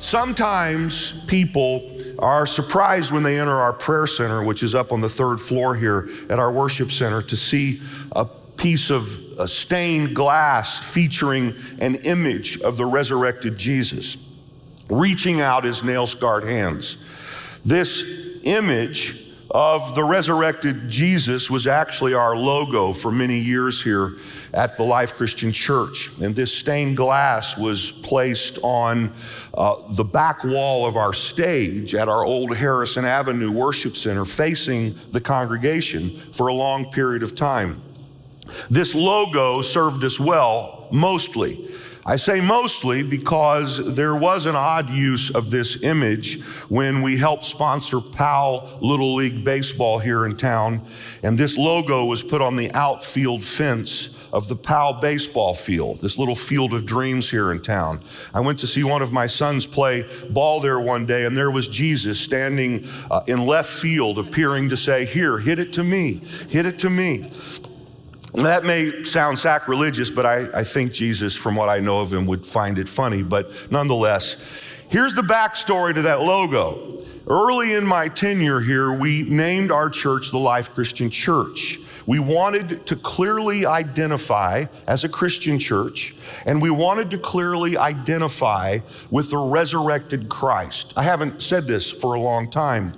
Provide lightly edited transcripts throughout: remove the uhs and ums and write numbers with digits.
Sometimes people are surprised when they enter our prayer center, which is up on the 3rd floor here at our worship center, to see a piece of stained glass featuring an image of the resurrected Jesus reaching out his nail-scarred hands. This image of the resurrected Jesus was actually our logo for many years here at the Life Christian Church. And this stained glass was placed on the back wall of our stage at our old Harrison Avenue Worship Center, facing the congregation for a long period of time. This logo served us well, mostly. I say mostly because there was an odd use of this image when we helped sponsor Powell Little League Baseball here in town, and this logo was put on the outfield fence of the Powell baseball field, this little field of dreams here in town. I went to see one of my sons play ball there one day, and there was Jesus standing in left field, appearing to say, "Here, hit it to me, hit it to me." That may sound sacrilegious, but I think Jesus, from what I know of him, would find it funny. But nonetheless, here's the backstory to that logo. Early in my tenure here, we named our church the Life Christian Church. We wanted to clearly identify as a Christian church, and we wanted to clearly identify with the resurrected Christ. I haven't said this for a long time.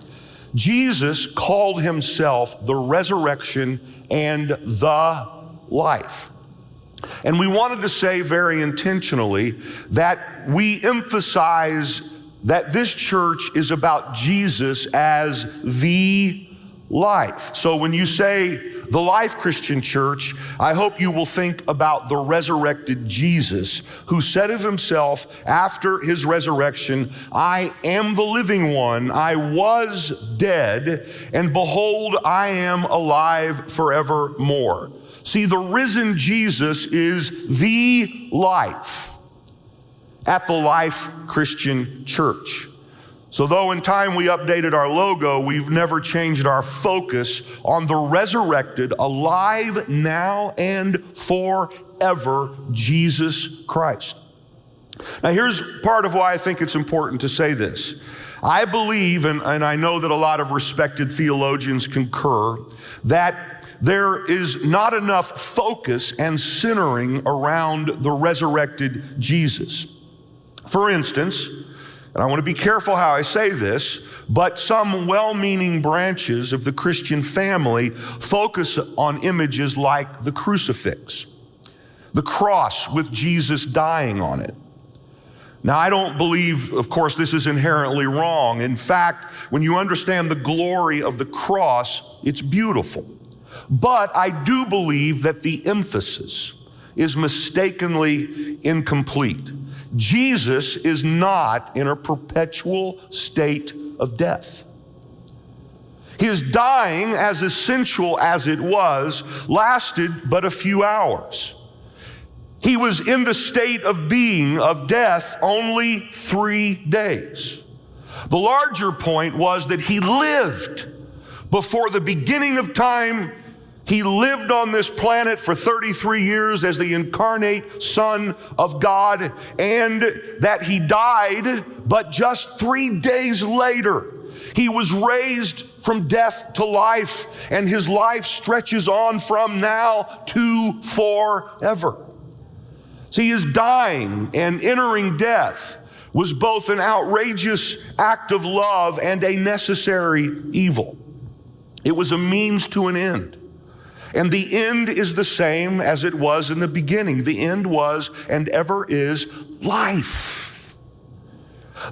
Jesus called himself the resurrection and the life. And we wanted to say very intentionally that we emphasize that this church is about Jesus as the life. So when you say the Life Christian Church, I hope you will think about the resurrected Jesus, who said of himself after his resurrection, "I am the living one. I was dead, and behold, I am alive forevermore." See, the risen Jesus is the life at the Life Christian Church. So though in time we updated our logo, we've never changed our focus on the resurrected, alive now and forever Jesus Christ. Now here's part of why I think it's important to say this. I believe, and I know that a lot of respected theologians concur, that there is not enough focus and centering around the resurrected Jesus. For instance, and I want to be careful how I say this, but some well-meaning branches of the Christian family focus on images like the crucifix, the cross with Jesus dying on it. Now, I don't believe, of course, this is inherently wrong. In fact, when you understand the glory of the cross, it's beautiful. But I do believe that the emphasis is mistakenly incomplete. Jesus is not in a perpetual state of death. His dying, as essential as it was, lasted but a few hours. He was in the state of being, of death, only 3 days. The larger point was that he lived before the beginning of time. He lived on this planet for 33 years as the incarnate Son of God, and that he died, but just 3 days later, he was raised from death to life, and his life stretches on from now to forever. See, his dying and entering death was both an outrageous act of love and a necessary evil. It was a means to an end. And the end is the same as it was in the beginning. The end was and ever is life.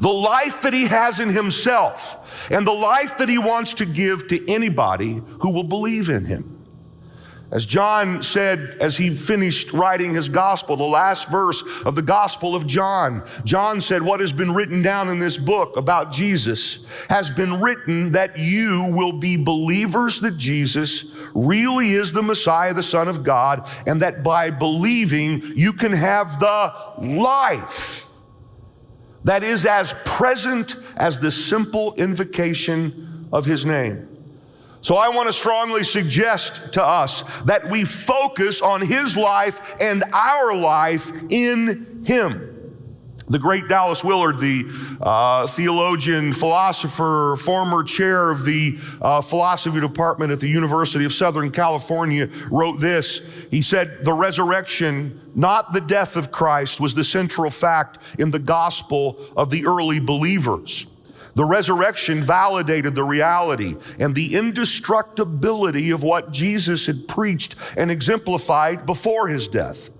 The life that he has in himself, and the life that he wants to give to anybody who will believe in him. As John said as he finished writing his gospel, the last verse of the Gospel of John, John said, what has been written down in this book about Jesus has been written that you will be believers that Jesus really is the Messiah, the Son of God, and that by believing you can have the life that is as present as the simple invocation of his name. So I want to strongly suggest to us that we focus on his life and our life in him. The great Dallas Willard, the theologian, philosopher, former chair of the philosophy department at the University of Southern California, wrote this. He said, the resurrection, not the death of Christ, was the central fact in the gospel of the early believers. The resurrection validated the reality and the indestructibility of what Jesus had preached and exemplified before his death.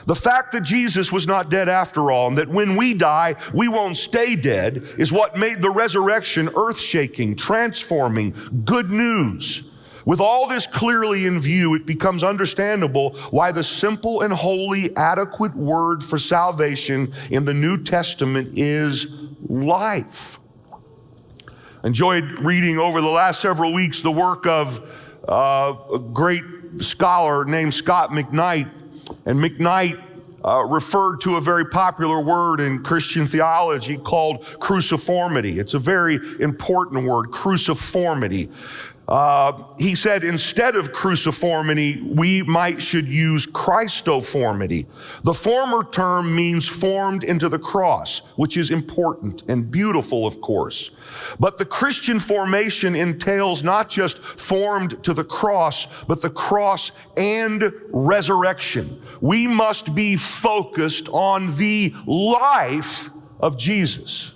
The fact that Jesus was not dead after all, and that when we die, we won't stay dead, is what made the resurrection earth-shaking, transforming, good news. With all this clearly in view, it becomes understandable why the simple and wholly adequate word for salvation in the New Testament is life. Enjoyed reading over the last several weeks the work of a great scholar named Scott McKnight. And McKnight referred to a very popular word in Christian theology called cruciformity. It's a very important word, cruciformity. He said instead of cruciformity, we should use Christoformity. The former term means formed into the cross, which is important and beautiful, of course. But the Christian formation entails not just formed to the cross, but the cross and resurrection. We must be focused on the life of Jesus.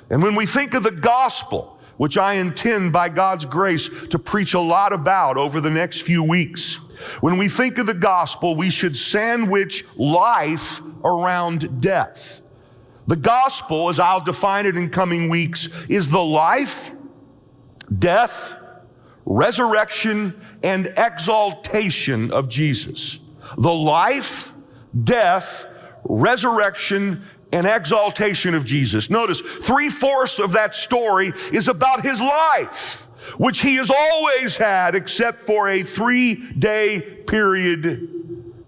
And when we think of the gospel, which I intend by God's grace to preach a lot about over the next few weeks. When we think of the gospel, we should sandwich life around death. The gospel, as I'll define it in coming weeks, is the life, death, resurrection, and exaltation of Jesus. The life, death, resurrection, and exaltation of Jesus. Notice, 3/4 of that story is about his life, which he has always had except for a 3-day period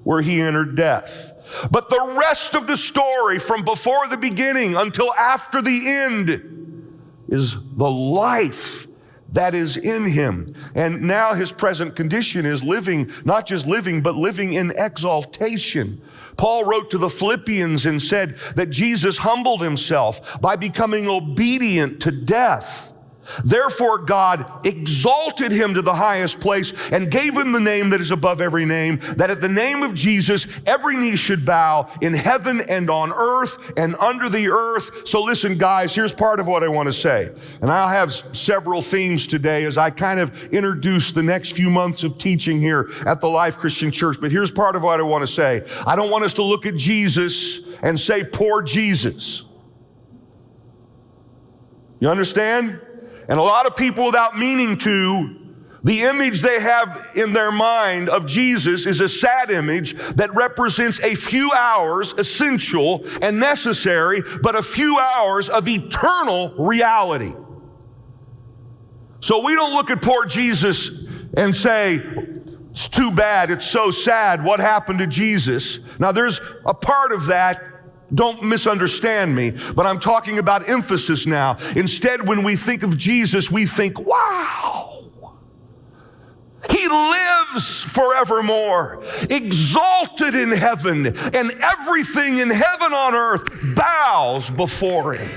where he entered death. But the rest of the story from before the beginning until after the end is the life that is in him. And now his present condition is living, not just living, but living in exaltation. Paul wrote to the Philippians and said that Jesus humbled himself by becoming obedient to death. Therefore, God exalted him to the highest place and gave him the name that is above every name, that at the name of Jesus, every knee should bow in heaven and on earth and under the earth. So listen, guys, here's part of what I want to say. And I'll have several themes today as I kind of introduce the next few months of teaching here at the Life Christian Church. But here's part of what I want to say. I don't want us to look at Jesus and say, poor Jesus. You understand? And a lot of people, without meaning to, the image they have in their mind of Jesus is a sad image that represents a few hours, essential and necessary, but a few hours of eternal reality. So we don't look at poor Jesus and say, it's too bad, it's so sad, what happened to Jesus? Now there's a part of that. Don't misunderstand me, but I'm talking about emphasis now. Instead, when we think of Jesus, we think, wow, he lives forevermore, exalted in heaven, and everything in heaven on earth bows before him.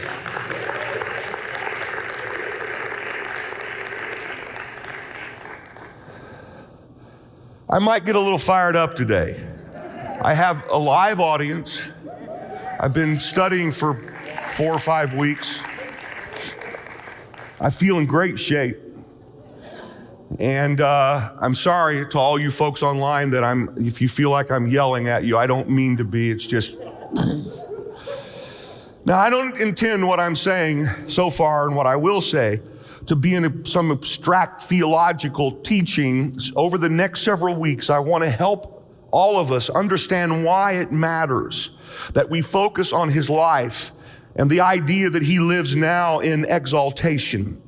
I might get a little fired up today. I have a live audience. I've been studying for 4 or 5 weeks. I feel in great shape. And I'm sorry to all you folks online that if you feel like I'm yelling at you, I don't mean to be, it's just. Now, I don't intend what I'm saying so far and what I will say to be in some abstract theological teaching. Over the next several weeks, I want to help all of us understand why it matters that we focus on his life and the idea that he lives now in exaltation,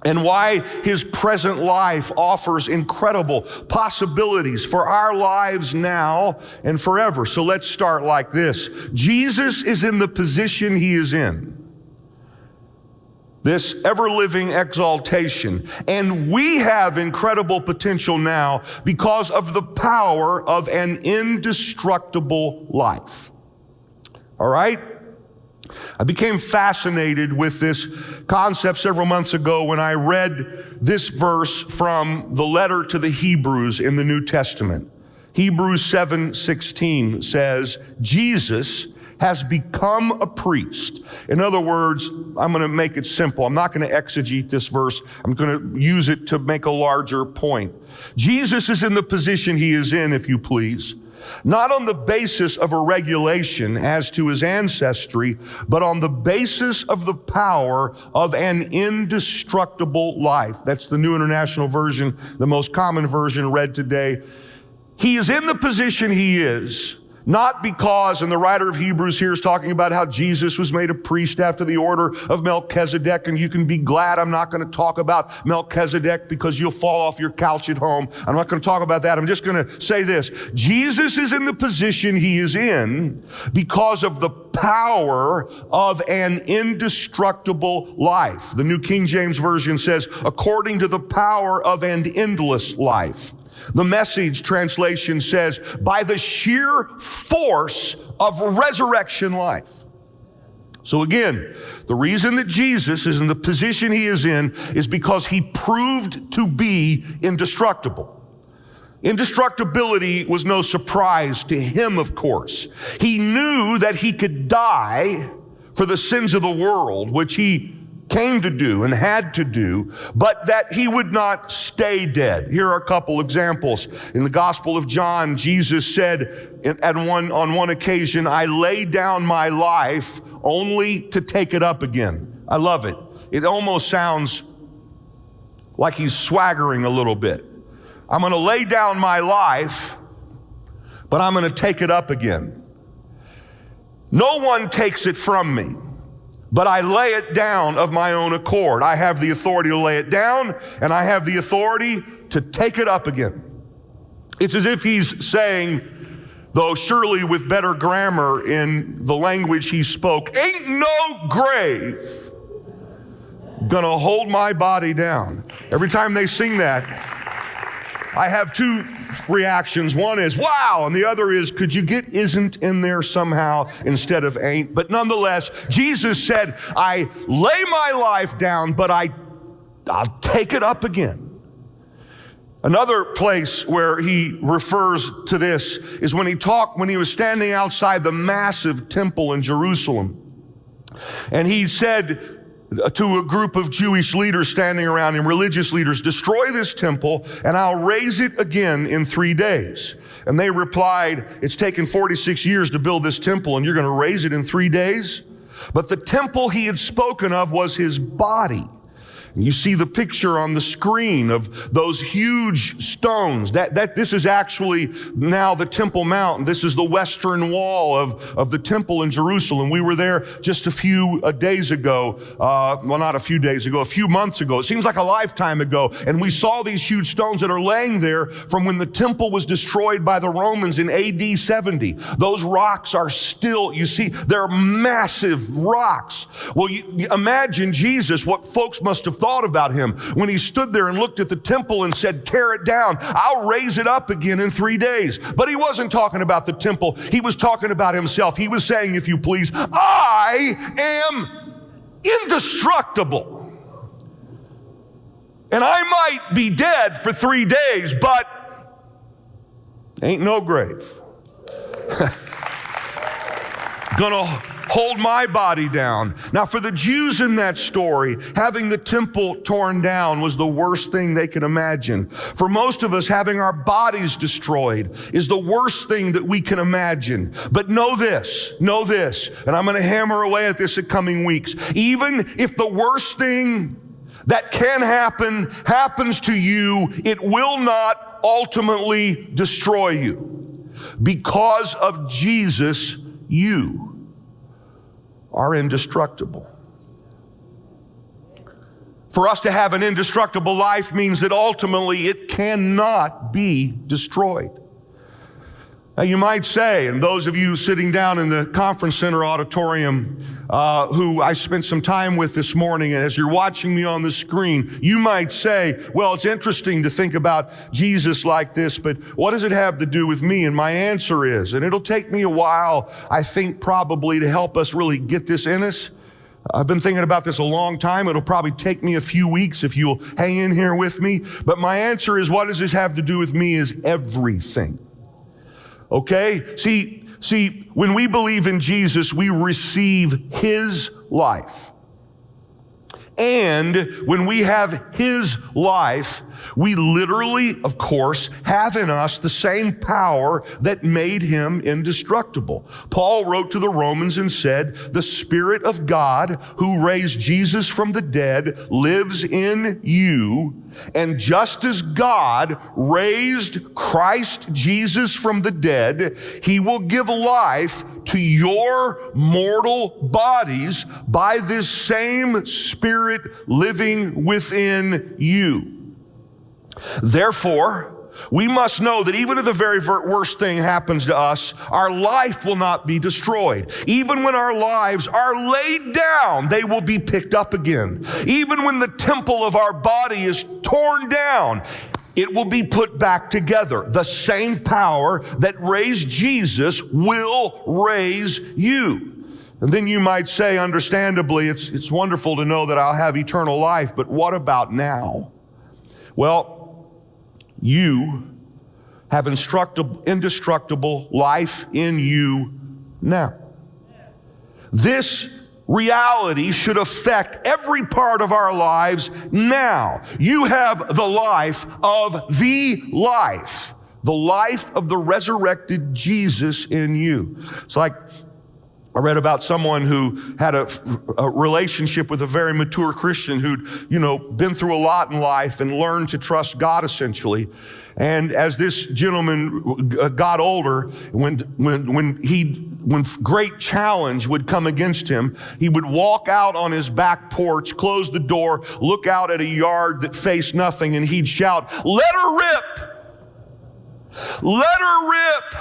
and why his present life offers incredible possibilities for our lives now and forever. So let's start like this. Jesus is in the position he is in, this ever-living exaltation, and we have incredible potential now because of the power of an indestructible life. All right? I became fascinated with this concept several months ago when I read this verse from the letter to the Hebrews in the New Testament. Hebrews 7:16 says, Jesus has become a priest. In other words, I'm going to make it simple. I'm not going to exegete this verse. I'm going to use it to make a larger point. Jesus is in the position he is in, if you please, not on the basis of a regulation as to his ancestry, but on the basis of the power of an indestructible life. That's the New International Version, the most common version read today. He is in the position he is, not because, and the writer of Hebrews here is talking about how Jesus was made a priest after the order of Melchizedek, and you can be glad I'm not going to talk about Melchizedek because you'll fall off your couch at home. I'm not going to talk about that. I'm just going to say this. Jesus is in the position he is in because of the power of an indestructible life. The New King James Version says, according to the power of an endless life. The Message translation says, by the sheer force of resurrection life. So again, the reason that Jesus is in the position he is in is because he proved to be indestructible. Indestructibility was no surprise to him, of course. He knew that he could die for the sins of the world, which he came to do and had to do, but that he would not stay dead. Here are a couple examples. In the Gospel of John, Jesus said on one occasion, I lay down my life only to take it up again. I love it. It almost sounds like he's swaggering a little bit. I'm going to lay down my life, but I'm going to take it up again. No one takes it from me, but I lay it down of my own accord. I have the authority to lay it down, and I have the authority to take it up again. It's as if he's saying, though surely with better grammar in the language he spoke, ain't no grave gonna hold my body down. Every time they sing that, I have two reactions. One is, wow, and the other is, could you get isn't in there somehow instead of ain't? But nonetheless, Jesus said, I lay my life down, but I'll take it up again. Another place where he refers to this is when he was standing outside the massive temple in Jerusalem. And he said to a group of Jewish leaders standing around him, religious leaders, destroy this temple and I'll raise it again in 3 days. And they replied, it's taken 46 years to build this temple and you're going to raise it in 3 days? But the temple he had spoken of was his body. You see the picture on the screen of those huge stones. This is actually now the Temple Mount. This is the western wall of the temple in Jerusalem. We were there just a few days ago. Well, not a few days ago, a few months ago. It seems like a lifetime ago. And we saw these huge stones that are laying there from when the temple was destroyed by the Romans in AD 70. Those rocks are still, you see, they're massive rocks. Well, you imagine Jesus, what folks must have thought about him when he stood there and looked at the temple and said, tear it down. I'll raise it up again in 3 days. But he wasn't talking about the temple. He was talking about himself. He was saying, if you please, I am indestructible. And I might be dead for 3 days, but ain't no grave gonna hold my body down. Now, for the Jews in that story, having the temple torn down was the worst thing they could imagine. For most of us, having our bodies destroyed is the worst thing that we can imagine. But know this, and I'm going to hammer away at this in coming weeks. Even if the worst thing that can happen, happens to you, it will not ultimately destroy you. Because of Jesus, you are indestructible. For us to have an indestructible life means that ultimately it cannot be destroyed. Now you might say, and those of you sitting down in the conference center auditorium who I spent some time with this morning, and as you're watching me on the screen, you might say, well, it's interesting to think about Jesus like this, but what does it have to do with me? And my answer is, and it'll take me a while, I think probably to help us really get this in us. I've been thinking about this a long time. It'll probably take me a few weeks if you'll hang in here with me. But my answer is, what does this have to do with me is everything. Okay? See, when we believe in Jesus, we receive His life. And when we have His life, we literally, of course, have in us the same power that made Him indestructible. Paul wrote to the Romans and said, the Spirit of God who raised Jesus from the dead lives in you. And just as God raised Christ Jesus from the dead, He will give life to your mortal bodies by this same Spirit living within you. Therefore, we must know that even if the very worst thing happens to us, our life will not be destroyed. Even when our lives are laid down, they will be picked up again. Even when the temple of our body is torn down, it will be put back together. The same power that raised Jesus will raise you. And then you might say, understandably, it's wonderful to know that I'll have eternal life, but what about now? Well, you have indestructible life in you now. This reality should affect every part of our lives now. You have the life of the life of the resurrected Jesus in you. It's like I read about someone who had a relationship with a very mature Christian who'd, been through a lot in life and learned to trust God essentially. And as this gentleman got older, when great challenge would come against him, he would walk out on his back porch, close the door, look out at a yard that faced nothing, and he'd shout, "Let her rip! Let her rip!"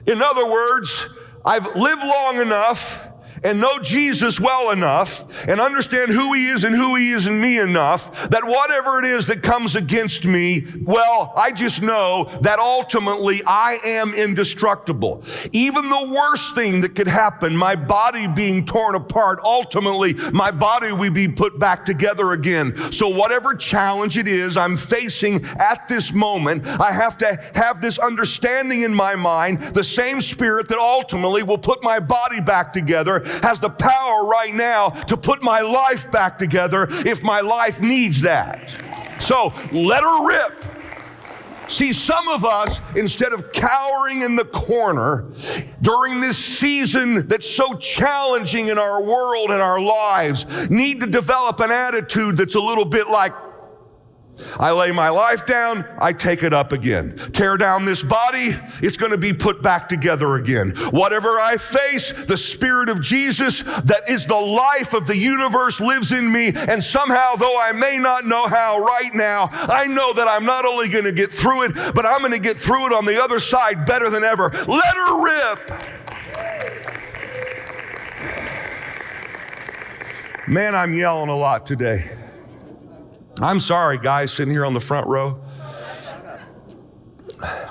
In other words, I've lived long enough and know Jesus well enough and understand who He is and who He is in me enough that whatever it is that comes against me, well, I just know that ultimately I am indestructible. Even the worst thing that could happen, my body being torn apart, ultimately my body will be put back together again. So whatever challenge it is I'm facing at this moment, I have to have this understanding in my mind, the same Spirit that ultimately will put my body back together has the power right now to put my life back together if my life needs that. So let her rip. See, some of us, instead of cowering in the corner during this season that's so challenging in our world and our lives, need to develop an attitude that's a little bit like, I lay my life down, I take it up again. Tear down this body, it's going to be put back together again. Whatever I face, the Spirit of Jesus that is the life of the universe lives in me, and somehow, though I may not know how right now, I know that I'm not only going to get through it, but I'm going to get through it on the other side better than ever. Let her rip. Man, I'm yelling a lot today. I'm sorry, guys, sitting here on the front row.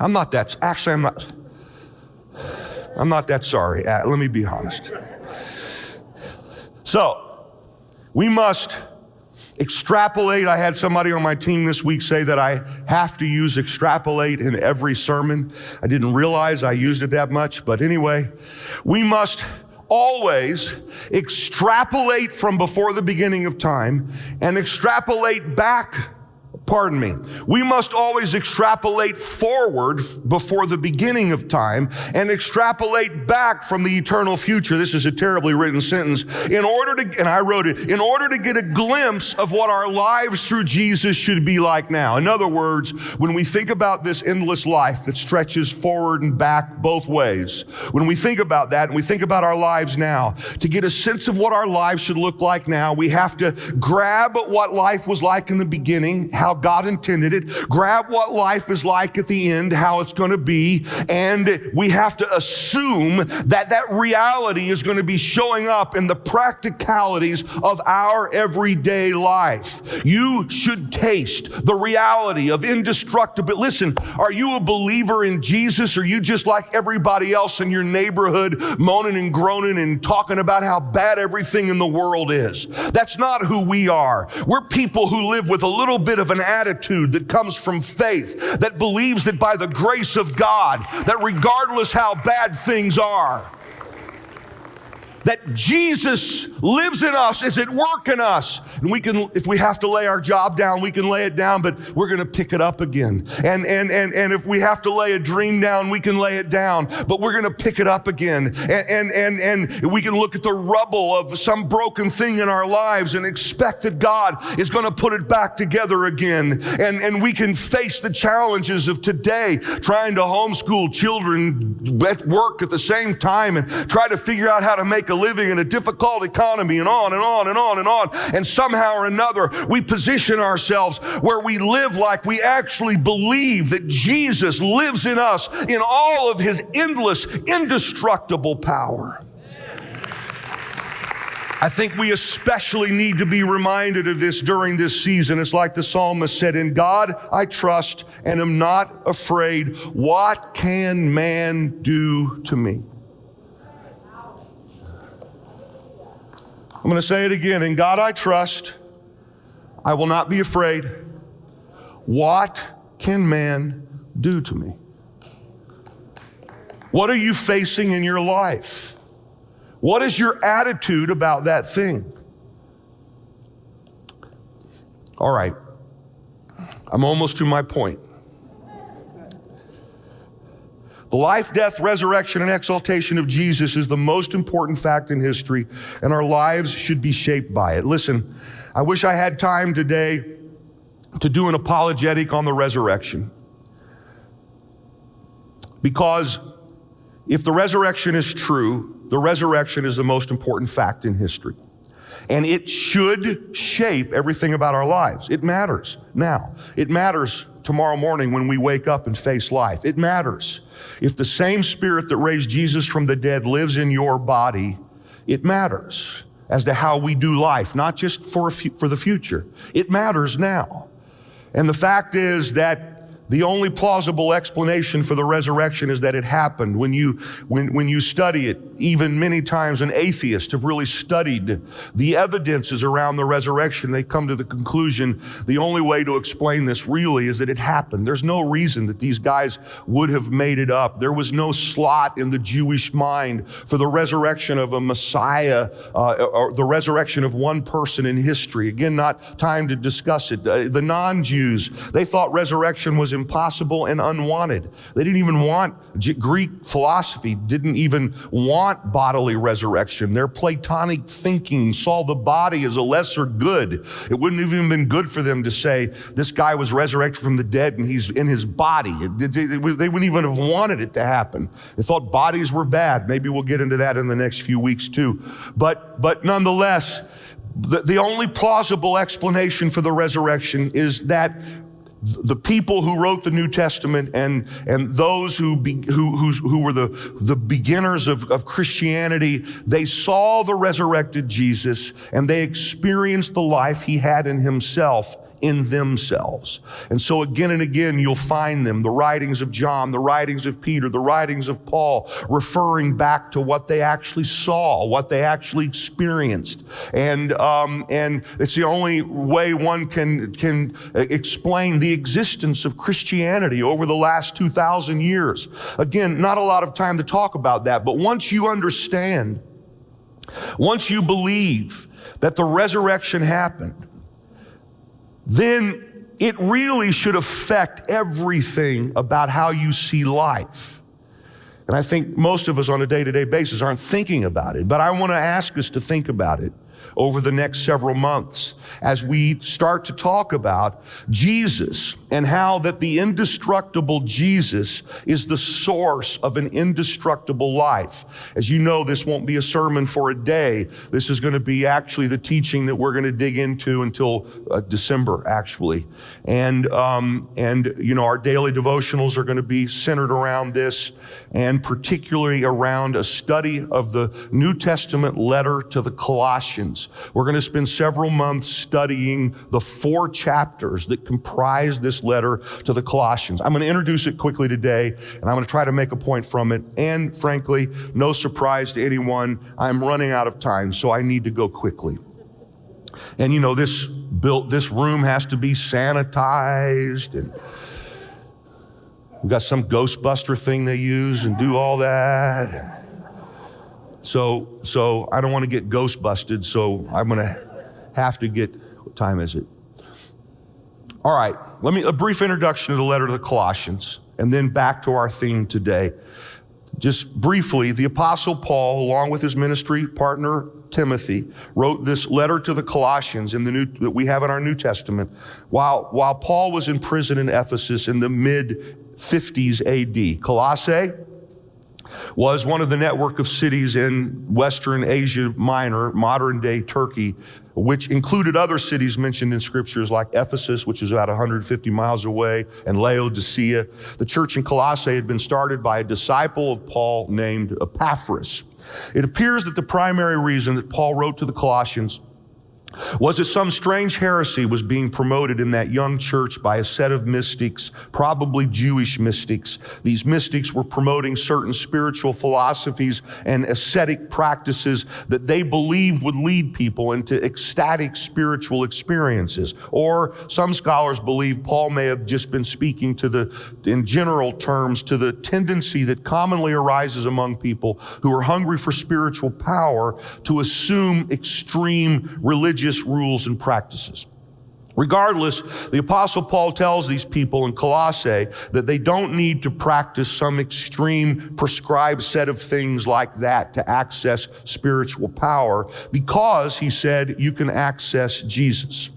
I'm not that sorry. Let me be honest. So, we must extrapolate. I had somebody on my team this week say that I have to use extrapolate in every sermon. I didn't realize I used it that much, but anyway, we must always extrapolate from before the beginning of time and extrapolate back Pardon me. We must always extrapolate forward before the beginning of time and extrapolate back from the eternal future. This is a terribly written sentence. In order to get a glimpse of what our lives through Jesus should be like now. In other words, when we think about this endless life that stretches forward and back both ways, when we think about that and we think about our lives now, to get a sense of what our lives should look like now, we have to grab what life was like in the beginning, how God intended it, grab what life is like at the end, how it's going to be, and we have to assume that that reality is going to be showing up in the practicalities of our everyday life. You should taste the reality of indestructible. Listen, are you a believer in Jesus, or are you just like everybody else in your neighborhood, moaning and groaning and talking about how bad everything in the world is? That's not who we are. We're people who live with a little bit of an attitude that comes from faith, that believes that by the grace of God, that regardless how bad things are, that Jesus lives in us, is at work in us. And we can, if we have to lay our job down, we can lay it down, but we're going to pick it up again. And if we have to lay a dream down, we can lay it down, but we're going to pick it up again. And we can look at the rubble of some broken thing in our lives and expect that God is going to put it back together again. And we can face the challenges of today, trying to homeschool children at work at the same time and try to figure out how to make a living in a difficult economy, and on and on and on and on. And somehow or another, we position ourselves where we live like we actually believe that Jesus lives in us in all of his endless, indestructible power. I think we especially need to be reminded of this during this season. It's like the psalmist said, "In God I trust and am not afraid. What can man do to me?" I'm going to say it again. In God I trust. I will not be afraid. What can man do to me? What are you facing in your life? What is your attitude about that thing? All right. I'm almost to my point. The life, death, resurrection, and exaltation of Jesus is the most important fact in history, and our lives should be shaped by it. Listen, I wish I had time today to do an apologetic on the resurrection. Because if the resurrection is true, the resurrection is the most important fact in history. And it should shape everything about our lives. It matters now. It matters tomorrow morning when we wake up and face life. It matters. If the same Spirit that raised Jesus from the dead lives in your body, it matters as to how we do life, not just for the future. It matters now. And the fact is that the only plausible explanation for the resurrection is that it happened. When you study it, even many times an atheist have really studied the evidences around the resurrection. They come to the conclusion the only way to explain this really is that it happened. There's no reason that these guys would have made it up. There was no slot in the Jewish mind for the resurrection of a Messiah or the resurrection of one person in history. Again, not time to discuss it. The non-Jews, they thought resurrection was impossible and unwanted. They didn't even want, Greek philosophy didn't even want bodily resurrection. Their Platonic thinking saw the body as a lesser good. It wouldn't have even been good for them to say, this guy was resurrected from the dead and he's in his body. They wouldn't even have wanted it to happen. They thought bodies were bad. Maybe we'll get into that in the next few weeks too. But nonetheless, the only plausible explanation for the resurrection is that the people who wrote the New Testament and those who were the beginners of Christianity, they saw the resurrected Jesus and they experienced the life he had in himself in themselves. And so again and again, you'll find them, the writings of John, the writings of Peter, the writings of Paul, referring back to what they actually saw, what they actually experienced. And it's the only way one can explain the existence of Christianity over the last 2,000 years. Again, not a lot of time to talk about that, but once you understand, once you believe that the resurrection happened, then it really should affect everything about how you see life. And I think most of us on a day-to-day basis aren't thinking about it, but I want to ask us to think about it over the next several months as we start to talk about Jesus and how that the indestructible Jesus is the source of an indestructible life. As you know, this won't be a sermon for a day. This is going to be actually the teaching that we're going to dig into until December, actually. And you know, our daily devotionals are going to be centered around this, and particularly around a study of the New Testament letter to the Colossians. We're going to spend several months studying the 4 chapters that comprise this letter to the Colossians. I'm going to introduce it quickly today, and I'm going to try to make a point from it. And frankly, no surprise to anyone, I'm running out of time, so I need to go quickly. And you know, this room has to be sanitized, and we've got some Ghostbuster thing they use and do all that. So I don't want to get ghost busted, so I'm going to have to get, what time is it? All right, a brief introduction to the letter to the Colossians, and then back to our theme today. Just briefly, the Apostle Paul, along with his ministry partner Timothy, wrote this letter to the Colossians that we have in our New Testament while Paul was in prison in Ephesus in the mid-50s AD. Colossae was one of the network of cities in Western Asia Minor, modern-day Turkey, which included other cities mentioned in scriptures like Ephesus, which is about 150 miles away, and Laodicea. The church in Colossae had been started by a disciple of Paul named Epaphras. It appears that the primary reason that Paul wrote to the Colossians was that some strange heresy was being promoted in that young church by a set of mystics, probably Jewish mystics. These mystics were promoting certain spiritual philosophies and ascetic practices that they believed would lead people into ecstatic spiritual experiences. Or some scholars believe Paul may have just been speaking in general terms, to the tendency that commonly arises among people who are hungry for spiritual power to assume extreme religious rules and practices. Regardless, the Apostle Paul tells these people in Colossae that they don't need to practice some extreme prescribed set of things like that to access spiritual power, because, he said, you can access Jesus.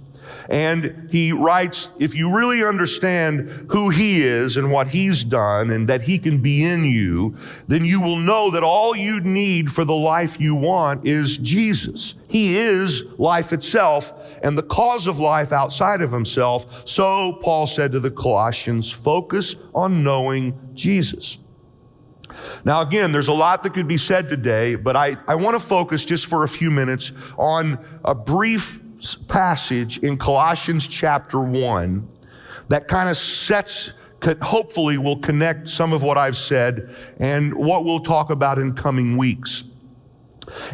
And he writes, if you really understand who he is and what he's done and that he can be in you, then you will know that all you need for the life you want is Jesus. He is life itself and the cause of life outside of himself. So Paul said to the Colossians, focus on knowing Jesus. Now, again, there's a lot that could be said today, but I want to focus just for a few minutes on a brief passage in Colossians chapter 1 that kind of hopefully will connect some of what I've said and what we'll talk about in coming weeks.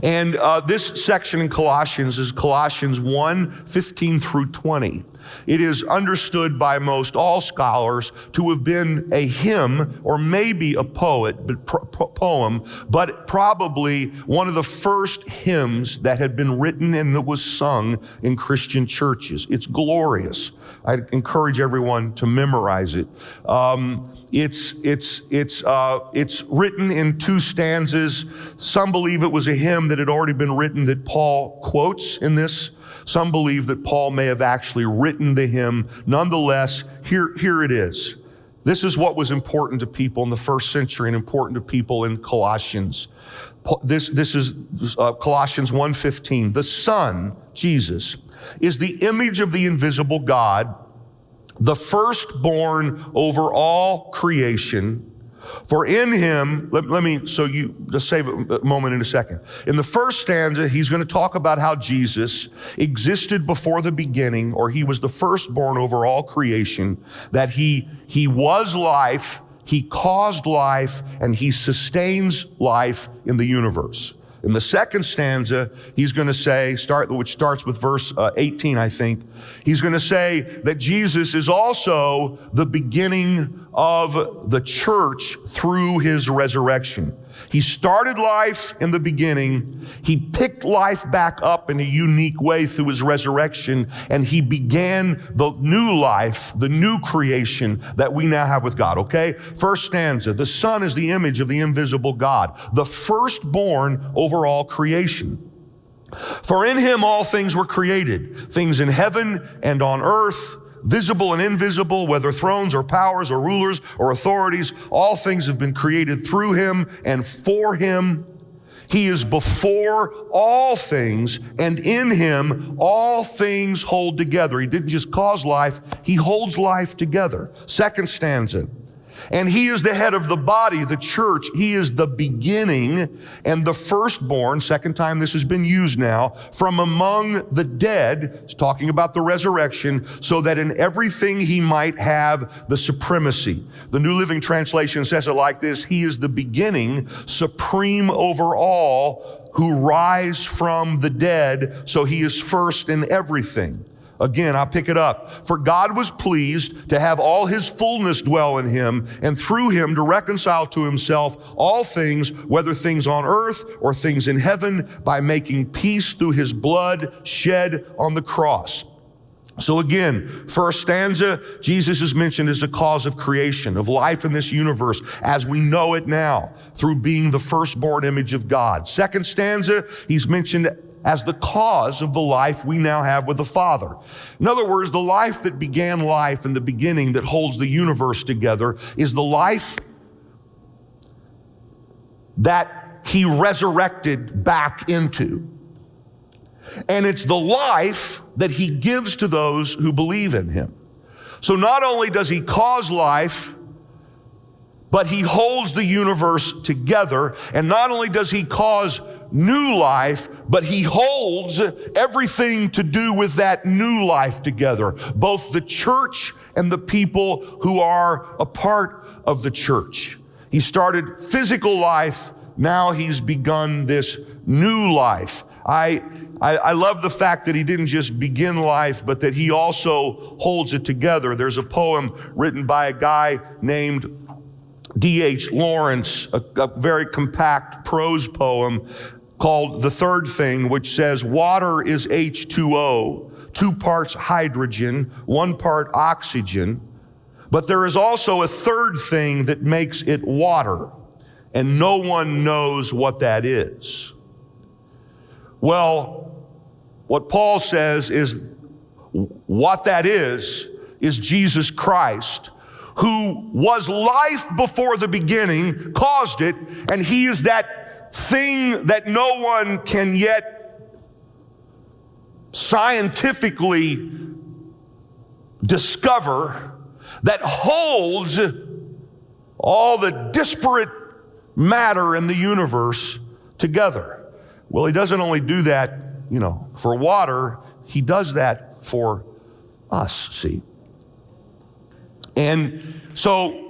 And this section in Colossians is Colossians 1:15 through 20. It is understood by most all scholars to have been a hymn or maybe a poem, but probably one of the first hymns that had been written and that was sung in Christian churches. It's glorious. I encourage everyone to memorize it. It's written in 2 stanzas. Some believe it was a hymn that had already been written that Paul quotes in this. Some believe that Paul may have actually written the hymn. Nonetheless, here it is. This is what was important to people in the first century and important to people in Colossians. This is Colossians 1:15. The Son, Jesus, is the image of the invisible God, the firstborn over all creation. For in him, you just save a moment in a second. In the first stanza, he's going to talk about how Jesus existed before the beginning, or he was the firstborn over all creation, that he was life, he caused life, and he sustains life in the universe. In the second stanza, he's going to say, which starts with verse 18, I think, he's going to say that Jesus is also the beginning of the church through his resurrection. He started life in the beginning. He picked life back up in a unique way through his resurrection, and he began the new life, the new creation that we now have with God, okay? First stanza, the Son is the image of the invisible God, the firstborn over all creation. For in him all things were created, things in heaven and on earth, visible and invisible, whether thrones or powers or rulers or authorities, all things have been created through him and for him. He is before all things, and in him all things hold together. He didn't just cause life, he holds life together. Second stanza. And he is the head of the body, the church. He is the beginning and the firstborn, second time this has been used now, from among the dead. It's talking about the resurrection, so that in everything he might have the supremacy. The New Living Translation says it like this: he is the beginning, supreme over all, who rise from the dead, so he is first in everything. Again, I'll pick it up. For God was pleased to have all his fullness dwell in him, and through him to reconcile to himself all things, whether things on earth or things in heaven, by making peace through his blood shed on the cross. So again, first stanza, Jesus is mentioned as the cause of creation, of life in this universe as we know it now, through being the firstborn image of God. Second stanza, he's mentioned as the cause of the life we now have with the Father. In other words, the life that began life in the beginning, that holds the universe together, is the life that he resurrected back into. And it's the life that he gives to those who believe in him. So not only does he cause life, but he holds the universe together. And not only does he cause new life, but he holds everything to do with that new life together, both the church and the people who are a part of the church. He started physical life, now he's begun this new life. I love the fact that he didn't just begin life, but that he also holds it together. There's a poem written by a guy named D.H. Lawrence, a very compact prose poem called The Third Thing, which says, water is H2O, 2 parts hydrogen, 1 part oxygen, but there is also a third thing that makes it water, and no one knows what that is. Well, what Paul says is what that is Jesus Christ, who was life before the beginning, caused it, and he is that thing that no one can yet scientifically discover, that holds all the disparate matter in the universe together. Well, he doesn't only do that, for water, he does that for us, see. And so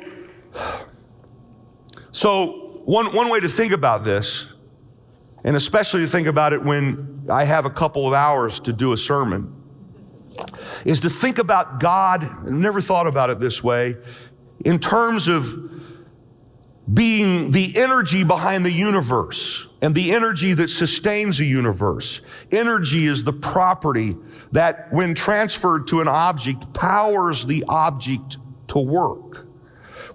one way to think about this, and especially to think about it when I have a couple of hours to do a sermon, is to think about God, I've never thought about it this way, in terms of being the energy behind the universe and the energy that sustains the universe. Energy is the property that, when transferred to an object, powers the object to work.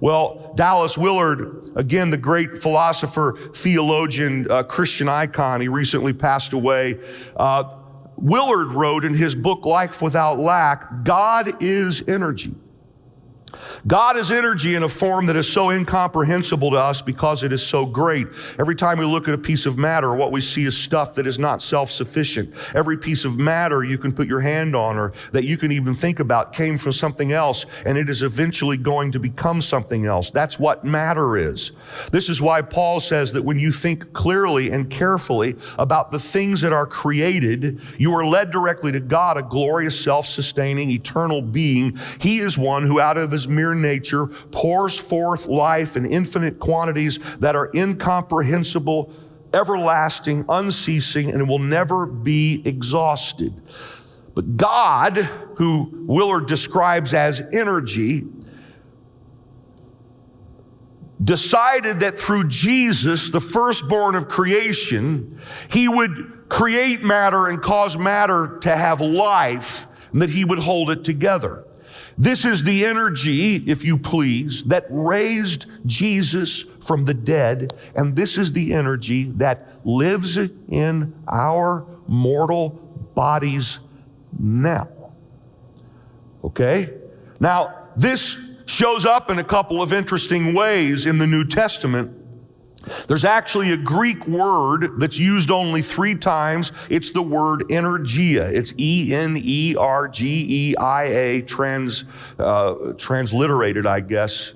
Well, Dallas Willard, again, the great philosopher, theologian, Christian icon, he recently passed away. Willard wrote in his book, Life Without Lack, God is energy. God is energy in a form that is so incomprehensible to us because it is so great. Every time we look at a piece of matter, what we see is stuff that is not self-sufficient. Every piece of matter you can put your hand on, or that you can even think about, came from something else, and it is eventually going to become something else. That's what matter is. This is why Paul says that when you think clearly and carefully about the things that are created, you are led directly to God, a glorious, self-sustaining, eternal being. He is one who out of his mere nature pours forth life in infinite quantities that are incomprehensible, everlasting, unceasing, and will never be exhausted. But God, who Willard describes as energy, decided that through Jesus, the firstborn of creation, he would create matter and cause matter to have life, and that he would hold it together. This is the energy, if you please, that raised Jesus from the dead, and this is the energy that lives in our mortal bodies now. Okay? Now, this shows up in a couple of interesting ways in the New Testament. There's actually a Greek word that's used only 3 times. It's the word energia. It's Energia, transliterated, I guess,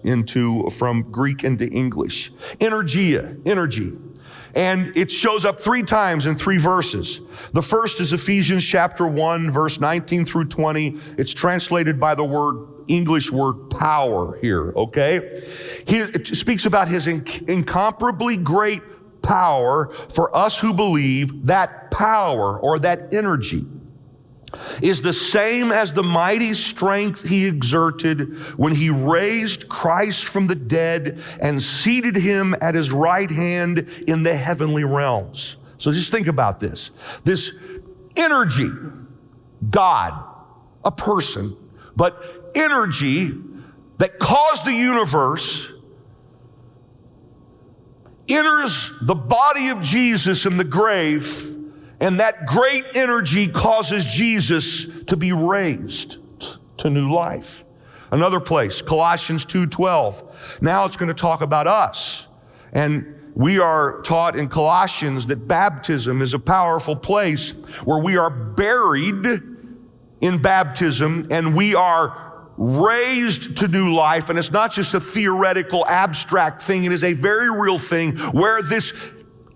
from Greek into English. Energia, energy. And it shows up 3 times in 3 verses. The first is Ephesians chapter 1, verse 19 through 20. It's translated by the English word power here, okay? It speaks about his incomparably great power for us who believe. That power, or that energy, is the same as the mighty strength he exerted when he raised Christ from the dead and seated him at his right hand in the heavenly realms. So just think about this. This energy, God, a person, but energy that caused the universe, enters the body of Jesus in the grave, and that great energy causes Jesus to be raised to new life. Another place, Colossians 2:12. Now it's going to talk about us. And we are taught in Colossians that baptism is a powerful place where we are buried in baptism and we are raised to new life. And it's not just a theoretical, abstract thing. It is a very real thing where this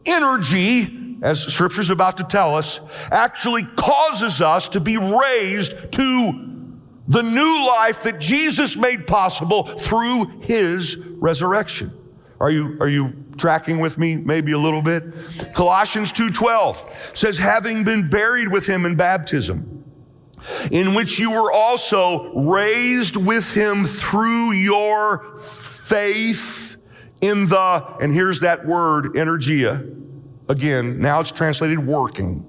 energy, as Scripture's about to tell us, actually causes us to be raised to the new life that Jesus made possible through his resurrection. Are you tracking with me maybe a little bit? Colossians 2:12 says, having been buried with him in baptism, in which you were also raised with him through your faith in the, and here's that word, energia. Again, now it's translated working.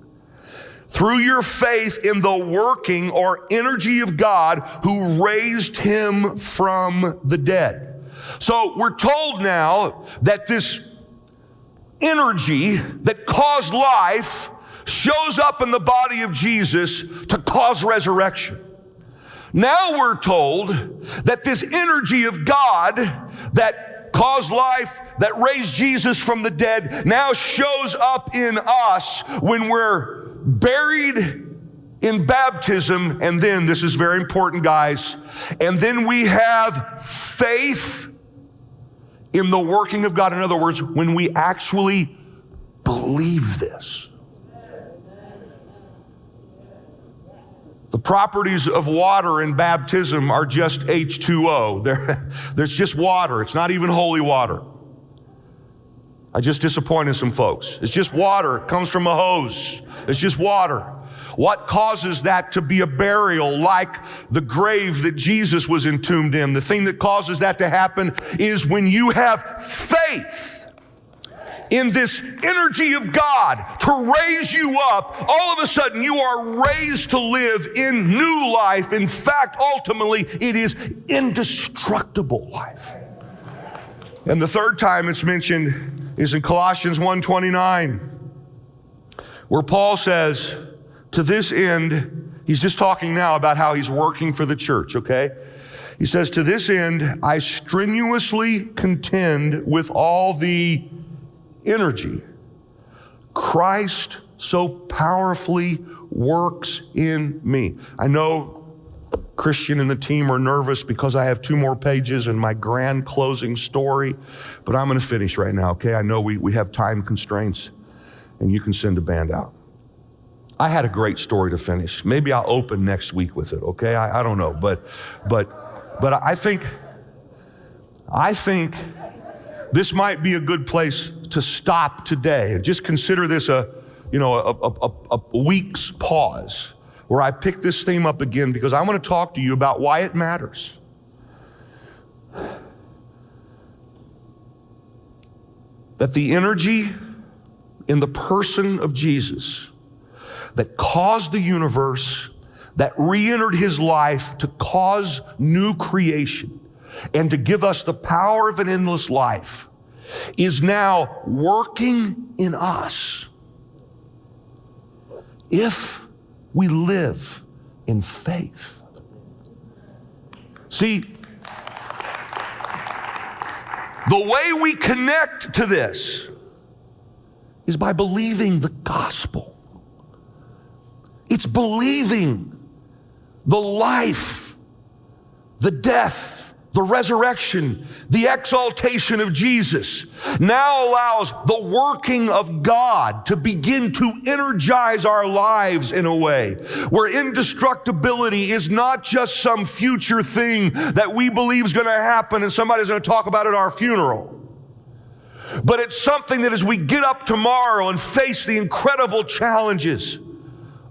Through your faith in the working or energy of God who raised him from the dead. So we're told now that this energy that caused life shows up in the body of Jesus to cause resurrection. Now we're told that this energy of God that caused life, that raised Jesus from the dead, now shows up in us when we're buried in baptism. And then, this is very important, guys, and then we have faith in the working of God. In other words, when we actually believe this. The properties of water in baptism are just H2O. There's just water. It's not even holy water. I just disappointed some folks. It's just water. It comes from a hose. It's just water. What causes that to be a burial like the grave that Jesus was entombed in? The thing that causes that to happen is when you have faith in this energy of God to raise you up, all of a sudden you are raised to live in new life. In fact, ultimately, it is indestructible life. And the third time it's mentioned is in Colossians 1:29, where Paul says, to this end, he's just talking now about how he's working for the church, okay? He says, to this end, I strenuously contend with all the energy Christ so powerfully works in me. I know Christian and the team are nervous because I have 2 more pages in my grand closing story, but I'm going to finish right now, okay? I know we have time constraints, and you can send a band out. I had a great story to finish. Maybe I'll open next week with it, okay? I don't know, but I think this might be a good place to stop today and just consider this a week's pause where I pick this theme up again, because I want to talk to you about why it matters. that the energy in the person of Jesus that caused the universe, that re-entered his life to cause new creation and to give us the power of an endless life, is now working in us if we live in faith. See, the way we connect to this is by believing the gospel. It's believing the life, the death, the resurrection, the exaltation of Jesus now allows the working of God to begin to energize our lives in a way where indestructibility is not just some future thing that we believe is going to happen and somebody's going to talk about at our funeral. But it's something that as we get up tomorrow and face the incredible challenges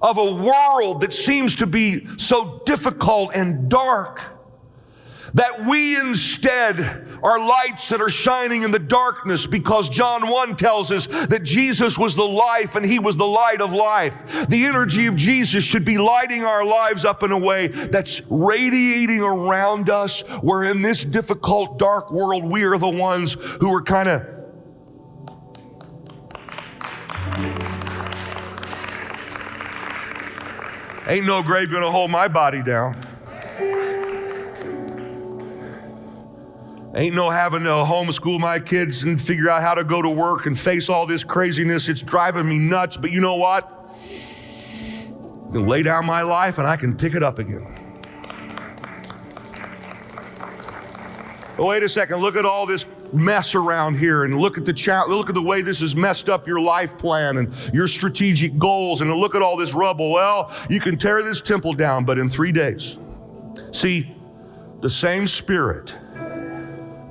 of a world that seems to be so difficult and dark, that we instead are lights that are shining in the darkness, because John 1 tells us that Jesus was the life and he was the light of life. The energy of Jesus should be lighting our lives up in a way that's radiating around us, where in this difficult, dark world, we are the ones who are kind of ain't no grave gonna hold my body down. Ain't no having to homeschool my kids and figure out how to go to work and face all this craziness. It's driving me nuts, but you know what? I can lay down my life and I can pick it up again. But wait a second, look at all this mess around here, and look at the way this has messed up your life plan and your strategic goals, and look at all this rubble. Well, you can tear this temple down, but in 3 days. See, the same Spirit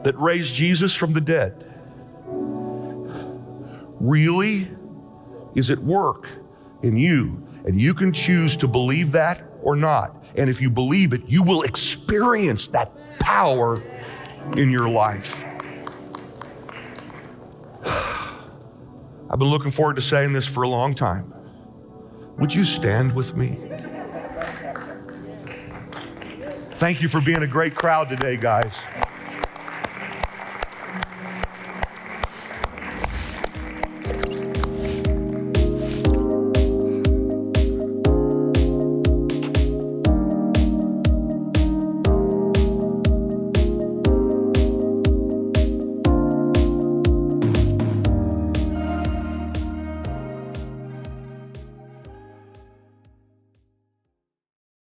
that raised Jesus from the dead really is at work in you, and you can choose to believe that or not. And if you believe it, you will experience that power in your life. I've been looking forward to saying this for a long time. Would you stand with me? Thank you for being a great crowd today, guys.